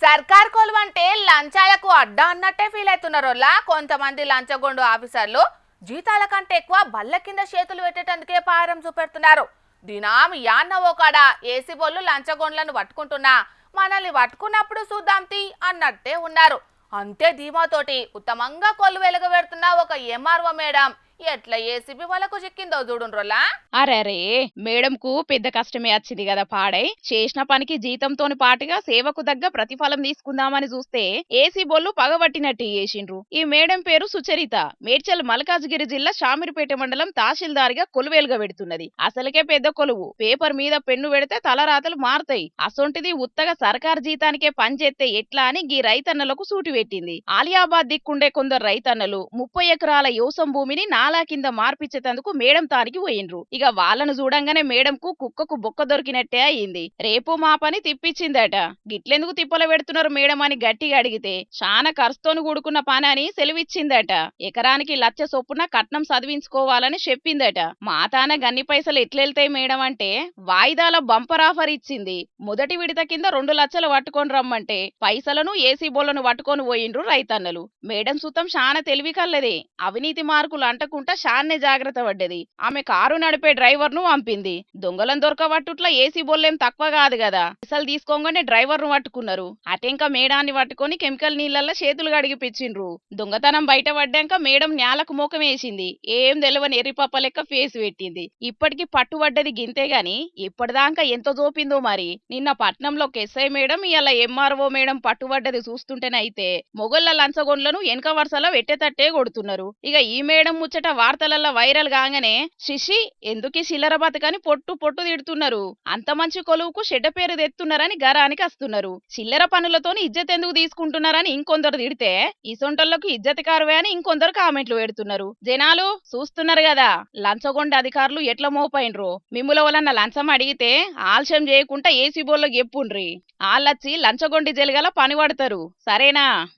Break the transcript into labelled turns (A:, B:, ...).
A: సర్కార్ కొలువంటే లంచాలకు అడ్డా అన్నట్టే ఫీల్ అవుతున్నారోలా కొంతమంది లంచగొండు ఆఫీసర్లు జీతాల కంటే ఎక్కువ బల్ల కింద చేతులు పెట్టేటందుకే పారం చూపెడుతున్నారు. దినాం యాన్న ఓకాడ ఏసీ బోళ్ళు లంచగొండ్లను పట్టుకుంటున్నా మనల్ని పట్టుకున్నప్పుడు చూద్దాం తీ అన్నట్టే ఉన్నారు. అంతే ధీమాతోటి ఉత్తమంగా కొలు వెలుగబెడుతున్న ఒక ఎంఆర్ఓ మేడం ఎట్లా ఏసీబీ వాళ్ళకు చిక్కిందో చూడుండ్రోలా.
B: అరే మేడంకు పెద్ద కష్టమే వచ్చింది కదా పాడై. చేసిన పనికి జీతంతోని పాటుగా సేవకు తగ్గ ప్రతిఫలం తీసుకుందామని చూస్తే ఏసీ బొల్లు పగబట్టినట్టు చేసిండ్రు. ఈ మేడం పేరు సుచరిత. మేడ్చల్ మల్కాజ్గిరి జిల్లా షామీర్పేట మండలం తహసీల్దార్గా కొలువేలుగా పెడుతున్నది. అసలుకే పెద్ద కొలువు. పేపర్ మీద పెన్ను పెడితే తలరాతలు మారుతాయి. అసొంటిది ఉత్తగా సర్కార్ జీతానికే పనిచేస్తే ఎట్లా అని గీ రైతన్నలకు సూటి పెట్టింది. ఆలియాబాద్ దిక్కుండే కొందరు రైతన్నలు 30 ఎకరాల యోసం భూమిని నాలా కింద మార్పిచ్చేందుకు మేడం తానికి పోయిండ్రు. ఇక వాళ్ళను చూడంగానే మేడంకు కుక్కకు బొక్క దొరికినట్టే అయింది. రేపు మా పని తిప్పించిందట. గిట్లెందుకు తిప్పల పెడుతున్నారు మేడం అని గట్టిగా అడిగితే చాలా ఖర్చుతోని కూడుకున్న పని అని సెలవిచ్చిందట. ఎకరానికి 1,00,000 చొప్పున కట్నం చదివించుకోవాలని చెప్పిందట. మా తాన గన్ని పైసలు ఎట్లెళ్తాయి మేడం అంటే వాయిదాల బంపర్ ఆఫర్ ఇచ్చింది. మొదటి విడత కింద 2 లక్షలు పట్టుకొని రమ్మంటే పైసలను ఏసీ బోళ్లను పట్టుకొని పోయిండ్రు రైతన్నలు. మేడం సుతం చాలా తెలివి కల్లదే. అవినీతి మార్కులు అంటకుంటా షాన్నే జాగ్రత్త పడ్డది. ఆమె కారు నడిపే డ్రైవర్ ను పంపింది. దొంగలను దొరకబట్టుట్లా ఏసీ బోల్లేం తక్కువ కాదు కదా. పైసలు తీసుకోగానే డ్రైవర్ ను పట్టుకున్నారు. అటెంక మేడాన్ని పట్టుకొని కెమికల్ నీళ్లల్లో చేతులు కడిగిపిచ్చిండ్రు. దొంగతనం బయట పడ్డాక మేడం నేలకు ముఖం వేసింది. ఏం తెలవని ఎర్రిపప్ప లెక్క ఫేస్ పెట్టింది. ఇప్పటికి పట్టుబడ్డది గింతే గాని ఇప్పటిదాకా ఎంత జోపిందో మరి. నిన్న పట్నంలో ఎస్ఐ మేడం ఇలా ఎంఆర్ఓ మేడం పట్టుబడ్డది చూస్తుంటేనైతే మొగళ్ళ లంచగొండ్లను వెనక వరుసలో పెట్టేటట్టే కొడుతున్నారు. ఇక ఈ మేడం ముచ్చట వార్తలలో వైరల్ కాగానే శిషి ఎందుకు చిల్లర బతకని పొట్టు పొట్టు తిడుతున్నారు. అంత మంచి కొలువుకు చెడ్డ పేరు తెస్తున్నారని గరానికి వస్తున్నారు. చిల్లర పనులతోని ఇజ్జత్ ఎందుకు తీసుకుంటున్నారని ఇంకొందరు తిడితే ఇసొంటోళ్లకు ఇజ్జత్ కారువే అని ఇంకొందరు కామెంట్లు పెడుతున్నారు. జనాలు చూస్తున్నారు కదా లంచగొండ అధికారులు ఎట్లా మోపైనరో. మిమ్ముల వలన లంచం అడిగితే ఆలస్యం చేయకుండా ఏసీ బోర్లకు చెప్పుండ్రి. ఆళ్ళొచ్చి లంచగొండి జలగల పని పడతారు. సరేనా?